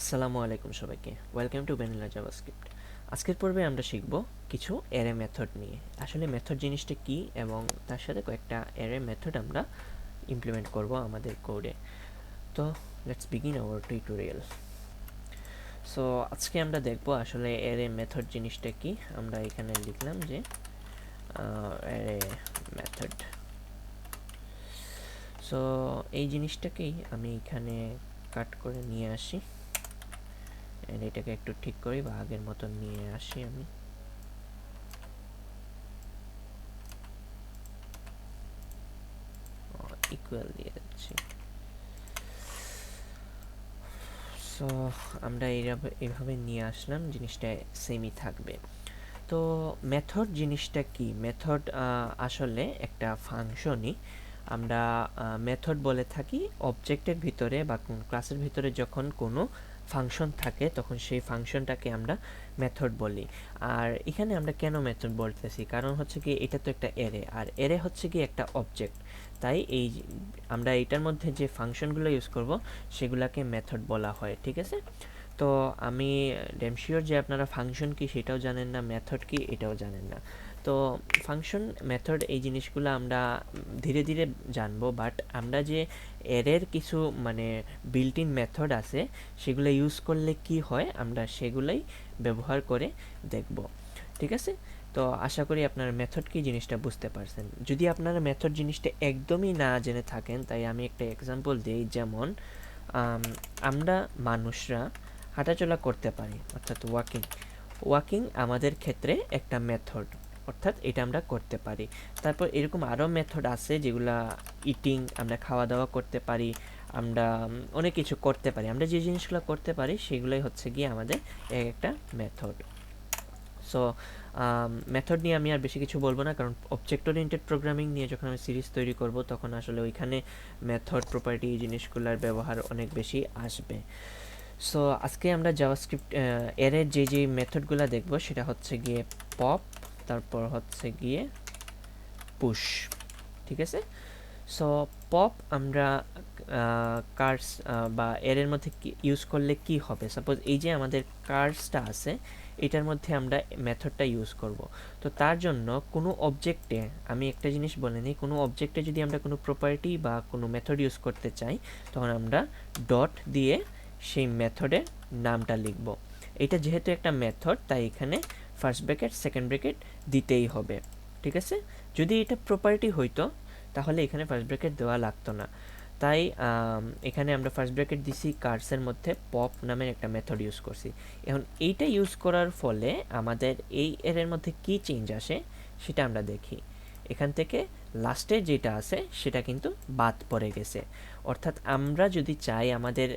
আসসালামু আলাইকুম সবাইকে, ওয়েলকাম টু ভ্যানিলা জাভাস্ক্রিপ্ট। আজকের পর্বে আমরা শিখব কিছু অ্যারে মেথড নিয়ে। আসলে মেথড জিনিসটা কি এবং তার সাথে কয়েকটা অ্যারে মেথড আমরা ইমপ্লিমেন্ট করব আমাদের কোডে। তো let's begin our tutorial. So আজকে আমরা দেখব আসলে অ্যারে মেথড জিনিসটা কি। আমরা এখানে লিখলাম যে অ্যারে মেথড। সো এই জিনিসটাকেই আমি এখানে কাট করে নিয়ে আসি, এটাকে একটু ঠিক করি বা আগের মতন নিয়ে আসি। আমি ইকুয়াল দিয়ে দিচ্ছি। সো আমরা এইভাবে নিয়ে আসলাম, জিনিসটা সেমই থাকবে। তো মেথড জিনিসটা কি? মেথড আসলে একটা ফাংশনই। আমরা মেথড বলে থাকি অবজেক্টের ভিতরে বা কোন ক্লাসের ভিতরে যখন কোনো ফাংশন থাকে তখন সেই ফাংশনটাকে আমরা মেথড বলি। আর এখানে আমরা কেন মেথড বলতেছি, কারণ হচ্ছে কি এটা তো একটা অ্যারে, আর অ্যারে হচ্ছে কি একটা অবজেক্ট। তাই আমরা এটার মধ্যে যে ফাংশনগুলো ইউজ করব সেগুলোকে মেথড বলা হয়, ঠিক আছে? তো আমি ড্যাম শিওর যে আপনারা ফাংশন কি সেটাও জানেন না, মেথড কি এটাও জানেন না। তো ফাংশন, মেথড এই জিনিসগুলো আমরা ধীরে ধীরে জানবো, বাট আমরা যে অ্যারের কিছু বিল্ট ইন মেথড আছে সেগুলো ইউজ করলে কি হয় আমরা সেগুলোই ব্যবহার করে দেখব, ঠিক আছে? তো আশা করি আপনারা মেথড কি জিনিসটা বুঝতে পারছেন। যদি আপনারা মেথড জিনিসটা একদমই না জেনে থাকেন, তাই আমি একটা এক্সাম্পল দিই। যেমন আমরা মানুষরা হাঁটাচলা করতে পারি, অর্থাৎ ওয়াকিং। ওয়াকিং আমাদের ক্ষেত্রে একটা মেথড, অর্থাৎ এটা আমরা করতে পারি। তারপর এরকম আরও মেথড আছে যেগুলা ইটিং, আমরা খাওয়া দাওয়া করতে পারি, আমরা অনেক কিছু করতে পারি। আমরা যে জিনিসগুলো করতে পারি সেগুলোই হচ্ছে গিয়ে আমাদের একটা মেথড। সো মেথড নিয়ে আমি আর বেশি কিছু বলবো না, কারণ অবজেক্ট ওরিয়েন্টেড প্রোগ্রামিং নিয়ে যখন আমি সিরিজ তৈরি করব তখন আসলে ওইখানে মেথড, প্রপার্টি, এই জিনিসগুলোর ব্যবহার অনেক বেশি আসবে। সো আজকে আমরা জাভাস্ক্রিপ্ট এর যে মেথডগুলো দেখব সেটা হচ্ছে গিয়ে পপ, তারপর হচ্ছে গিয়ে পুশ, ঠিক আছে? সো পপ আমরা কার্স বা এর মধ্যে ইউজ করলে কি হবে, সাপোজ এই যে আমাদের কার্সটা আছে এটার মধ্যে আমরা মেথডটা ইউজ করব। তো তার জন্য কোনো অবজেক্টে, আমি একটা জিনিস বলে নিই, কোনো অবজেক্টে যদি আমরা কোনো প্রপার্টি বা কোনো মেথড ইউজ করতে চাই তখন আমরা ডট দিয়ে সেই মেথডের নামটা লিখব। এটা যেহেতু একটা মেথড তাই এখানে ফার্স্ট ব্র্যাকেট সেকেন্ড ব্র্যাকেট দিতেই হবে, ঠিক আছে? যদি এটা প্রপার্টি হইতো তাহলে এখানে ফার্স্ট ব্র্যাকেট দেওয়া লাগতো না। তাই এখানে আমরা ফার্স্ট ব্র্যাকেট দিছি, কার্সের মধ্যে পপ নামের একটা মেথড ইউজ করছি। এখন এইটা ইউজ করার ফলে আমাদের এই এর মধ্যে কি চেঞ্জ আসে সেটা আমরা দেখি। এখান থেকে লাস্টে যেটা আছে সেটা কিন্তু বাদ পড়ে গেছে। অর্থাৎ আমরা যদি চাই আমাদের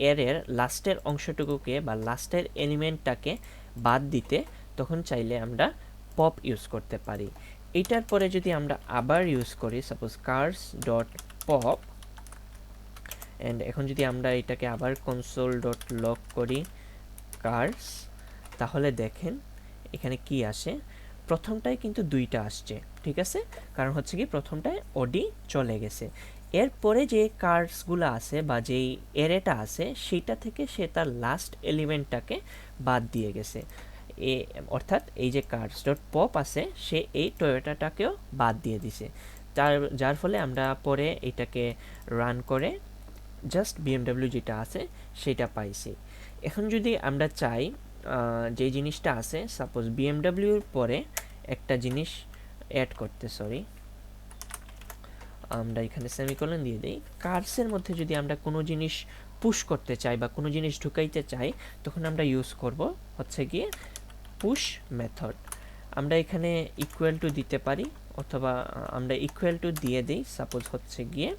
এর লাস্টের অংশটুকুকে বা লাস্টের এলিমেন্টটাকে বাদ দিতে, তখন চাইলে আমরা পপ ইউজ করতে পারি। এটার পরে যদি আমরা আবার ইউজ করি, suppose cars dot pop, and এখন যদি আমরা এটাকে আবার কনসোল ডট লগ করি কার্স, তাহলে দেখেন এখানে কি আসে। প্রথমটায় কিন্তু দুইটা আসছে, ঠিক আছে? কারণ হচ্ছে কি প্রথমটায় ওডি চলে গেছে। এরপরে যে কার্সগুলো আছে বা যেই এরেটা আছে সেটা থেকে সে তার লাস্ট এলিমেন্টটাকে বাদ দিয়ে গেছে। অর্থাৎ এই যে কার্স ডট পপ আছে সে এই টয়োটাটাকেও বাদ দিয়ে দিছে, যার ফলে আমরা পরে এটাকে রান করে জাস্ট বিএমডাব্লিউ যেটা আছে সেটা পাইছি। এখন যদি আমরা চাই যে জিনিসটা আছে, সাপোজ বিএমডাব্লিউর পরে একটা জিনিস অ্যাড করতে, আমরা এখানে সেমিকোলন দিয়ে দিই। কার্সের মধ্যে যদি আমরা কোনো জিনিস পুশ করতে চাই বা কোনো জিনিস ঢুকাইতে চাই তখন আমরা ইউজ করব হচ্ছে গিয়ে পুশ মেথড। আমরা এখানে ইকুয়াল টু দিতে পারি, অথবা আমরা ইকুয়াল টু দিয়ে দিই, সাপোজ হচ্ছে গিয়ে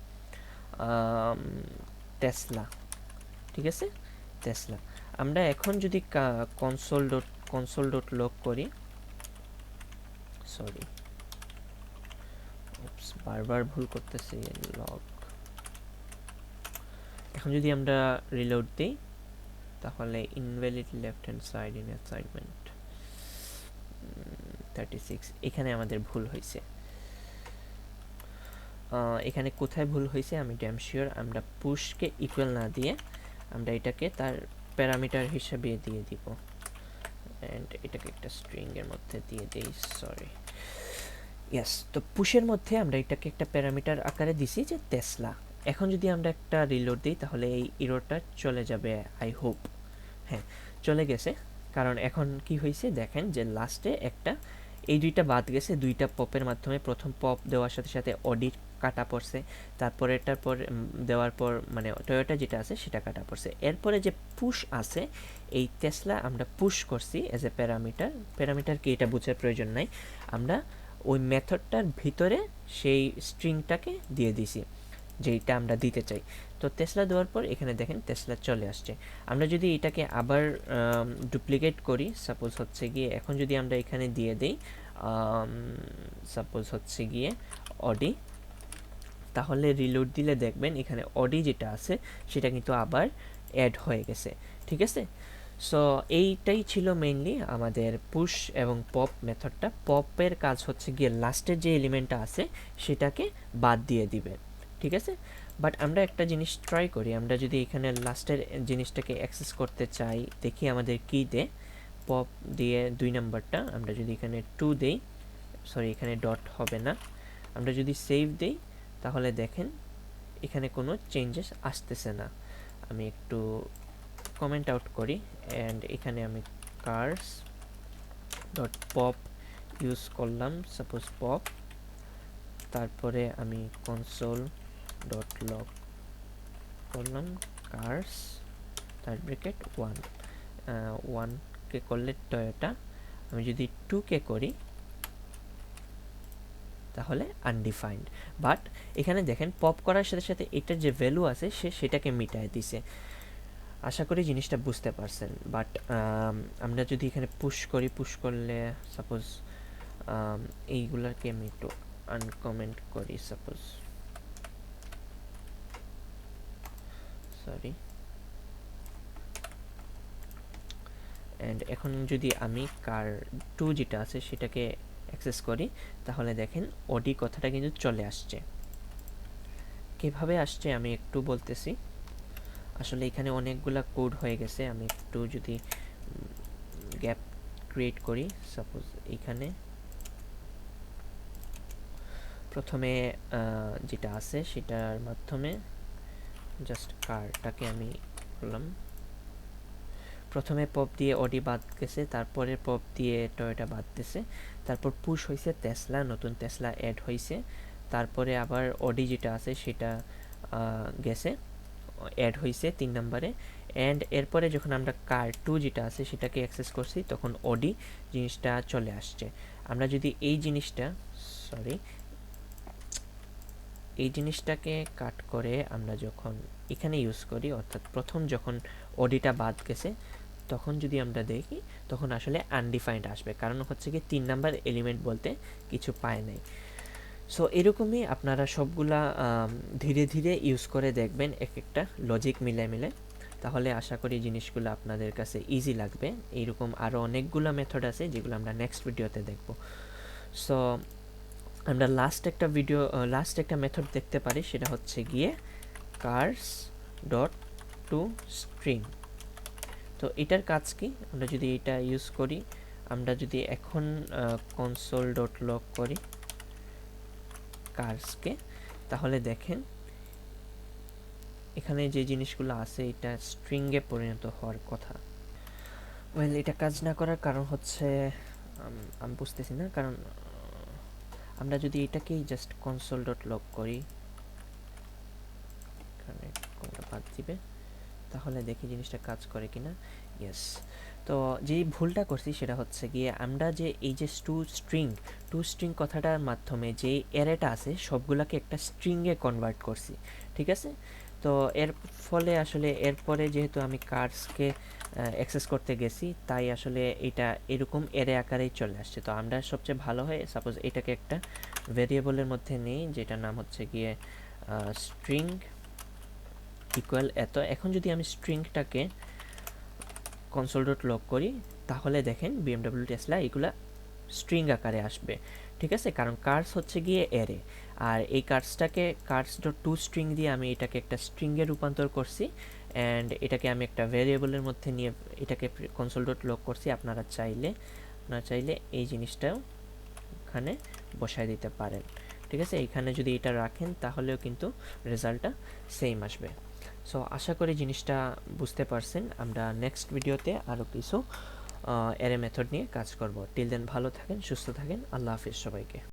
টেসলা, ঠিক আছে? টেসলা। আমরা এখন যদি কনসোল ডট লগ করি, সরি বারবার ভুল করতেছি, লগ। এখন যদি আমরা রিলোড দিই তাহলে invalid left hand side in assignment 36, এখানে আমাদের ভুল হয়েছে। এখানে কোথায় ভুল হয়েছে আমি ড্যাম শিওর। আমরা পুশকে ইকুয়াল না দিয়ে আমরা এটাকে তার প্যারামিটার হিসেবে দিয়ে দিব, অ্যান্ড এটাকে একটা স্ট্রিংয়ের মধ্যে দিয়ে দিই, সরি। ইয়েস, তো পুশের মধ্যে আমরা এটাকে একটা প্যারামিটার আকারে দিছি যে টেসলা। এখন যদি আমরা একটা রিলোড দিই তাহলে এই এররটা চলে যাবে, আই হোপ। হ্যাঁ, চলে গেছে, কারণ এখন কি হয়েছে দেখেন যে লাস্টে একটা এই দুইটা বাদ গেছে, দুইটা পপের মাধ্যমে প্রথম পপ দেওয়ার সাথে সাথে অডি কাটা পড়ছে, তারপরে এটার পর দেওয়ার পর মানে টয়োটা যেটা আছে সেটা কাটা পড়ছে। এরপরে যে পুশ আছে, এই টেসলা আমরা পুশ করছি এজ এ প্যারামিটার। প্যারামিটার কি এটা বোঝার প্রয়োজন নাই, আমরা ওই মেথডটার ভিতরে সেই স্ট্রিংটাকে দিয়ে দিছি যেইটা আমরা দিতে চাই। তো টেসলা দেওয়ার পর এখানে দেখেন টেসলা চলে আসছে। আমরা যদি এটাকে আবার ডুপ্লিকেট করি, সাপোজ হচ্ছে গিয়ে এখন যদি আমরা এখানে দিয়ে দিই সাপোজ হচ্ছে গিয়ে অডি, তাহলে রিলোড দিলে দেখবেন এখানে অডি যেটা আছে সেটা কিন্তু আবার অ্যাড হয়ে গেছে, ঠিক আছে। সো এইটাই ছিল মেইনলি আমাদের পুশ এবং পপ মেথডটা। পপের কাজ হচ্ছে গিয়ে লাস্টের যে এলিমেন্টটা আছে সেটাকে বাদ দিয়ে দিবে, ঠিক আছে। বাট আমরা একটা জিনিস ট্রাই করি, আমরা যদি এখানে লাস্টের জিনিসটাকে অ্যাক্সেস করতে চাই, দেখি আমাদের কি দে। পপ দিয়ে 2 নাম্বারটা আমরা যদি এখানে 2 দেই, সরি এখানে ডট হবে না, আমরা যদি সেভ দেই তাহলে দেখেন এখানে কোনো চেঞ্জেস আসতেছে না। আমি একটু কমেন্ট আউট করি, অ্যান্ড এখানে আমি কার্স ডট পপ ইউজ করলাম, সাপোজ পপ, তারপরে আমি কনসোল ডট লগ করলাম কার্স তার ব্র্যাকেট 1 কে করলে টয়োটা, আমি যদি 2 কে করি তাহলে আনডিফাইন্ড। বাট এখানে দেখেন পপ করার সাথে সাথে এটার যে ভ্যালু আছে সেটাকে মিটায় দিছে। আশা করি জিনিসটা বুঝতে পারছেন। বাট আমরা যদি এখানে পুশ করি, পুশ করলে সাপোজ এইগুলাকে আমি একটু আনকমেন্ট করি, সাপোজ সরি, অ্যান্ড এখন যদি আমি কার 2 যেটা আছে সেটাকে অ্যাক্সেস করি তাহলে দেখেন অডি কথাটা কিন্তু চলে আসছে। কিভাবে আসছে আমি একটু বলতেছি। আসলে এখানে অনেকগুলা কোড হয়ে গেছে, আমি একটু যদি গ্যাপ ক্রিয়েট করি, সাপোজ এইখানে প্রথমে যেটা আছে সেটার মাধ্যমে জাস্ট কারটাকে আমি করলাম, প্রথমে পপ দিয়ে অডি বাদ গেছে, তারপরে পপ দিয়ে টয়োটা বাদ দিছে, তারপর পুশ হয়েছে টেসলা, নতুন টেসলা অ্যাড হয়েছে, তারপরে আবার অডি যেটা আছে সেটা গেছে অ্যাড হয়েছে 3 নম্বরে, অ্যান্ড এরপরে যখন আমরা কার 2 যেটা আছে সেটাকে অ্যাক্সেস করছি তখন অডি জিনিসটা চলে আসছে। আমরা যদি এই জিনিসটা সরি এই জিনিসটাকে কাট করে আমরা যখন এখানে ইউজ করি, অর্থাৎ প্রথম যখন অডিটা বাদ গেছে তখন যদি আমরা দেখি তখন আসলে আনডিফাইন্ড আসবে, কারণ হচ্ছে কি 3 নাম্বার এলিমেন্ট বলতে কিছু পায় নাই। সো এরকমই আপনারা সবগুলা ধীরে ধীরে ইউজ করে দেখবেন, এক একটা লজিক মিলে মিলে, তাহলে আশা করি জিনিসগুলো আপনাদের কাছে ইজি লাগবে। এইরকম আরও অনেকগুলো মেথড আছে যেগুলো আমরা নেক্সট ভিডিওতে দেখব। সো আমরা লাস্ট একটা মেথড দেখতে পারি, সেটা হচ্ছে গিয়ে কার্স ডট টু স্ট্রিং। তো এটার কাজ কি, আমরা যদি এটা ইউজ করি, আমরা যদি এখন কনসোল ডট লগ করি কার্সকে, তাহলে দেখেন এখানে যে জিনিসগুলো আছে এটা স্ট্রিংয়ে পরিণত হওয়ার কথা। ওয়েল, এটা কাজ না করার কারণ হচ্ছে আমি বুঝতেছি না, কারণ আমরা যদি এটাকেই জাস্ট কনসোল ডট লগ করি, এখানে কোনটা বাদ দিবে, তাহলে দেখি জিনিসটা কাজ করে কিনা। ইয়েস, তো যেই ভুলটা করছি সেটা হচ্ছে গিয়ে আমরা যে এই যে টু স্ট্রিং কথাটার মাধ্যমে যে অ্যারেটা আছে সবগুলোকে একটা স্ট্রিংয়ে কনভার্ট করছি, ঠিক আছে। তো এর ফলে আসলে এরপরে যেহেতু আমি কার্সকে অ্যাক্সেস করতে গেছি তাই আসলে এটা এরকম অ্যারে আকারেই চলে আসছে। তো আমরা সবচেয়ে ভালো হয় সাপোজ এটাকে একটা ভেরিয়েবলের মধ্যে নেই, যেটার নাম হচ্ছে গিয়ে স্ট্রিং ইকুয়াল এত। এখন যদি আমি স্ট্রিংটাকে কনসোল ডট লগ করি তাহলে দেখেন বিএমডব্লিউ টেসলা এগুলা স্ট্রিং আকারে আসবে, ঠিক আছে, কারণ কার্স হচ্ছে গিয়ে অ্যারে, আর এই কার্স ডট টু স্ট্রিং দিয়ে আমি এটাকে একটা স্ট্রিংয়ে রূপান্তর করছি, অ্যান্ড এটাকে আমি একটা ভ্যারিয়েবলের মধ্যে নিয়ে এটাকে কনসোল ডট লগ করছি। আপনারা চাইলে এই জিনিসটাও এখানে বসায় দিতে পারেন, ঠিক আছে। এইখানে যদি এটা রাখেন তাহলেও কিন্তু রেজাল্টটা সেম আসবে। সো আশা করি জিনিসটা বুঝতে পারছেন। আমরা নেক্সট ভিডিওতে আরও কিছু অ্যারে মেথড নিয়ে কাজ করব। টিল দেন ভালো থাকেন, সুস্থ থাকেন। আল্লাহ হাফিজ সবাইকে।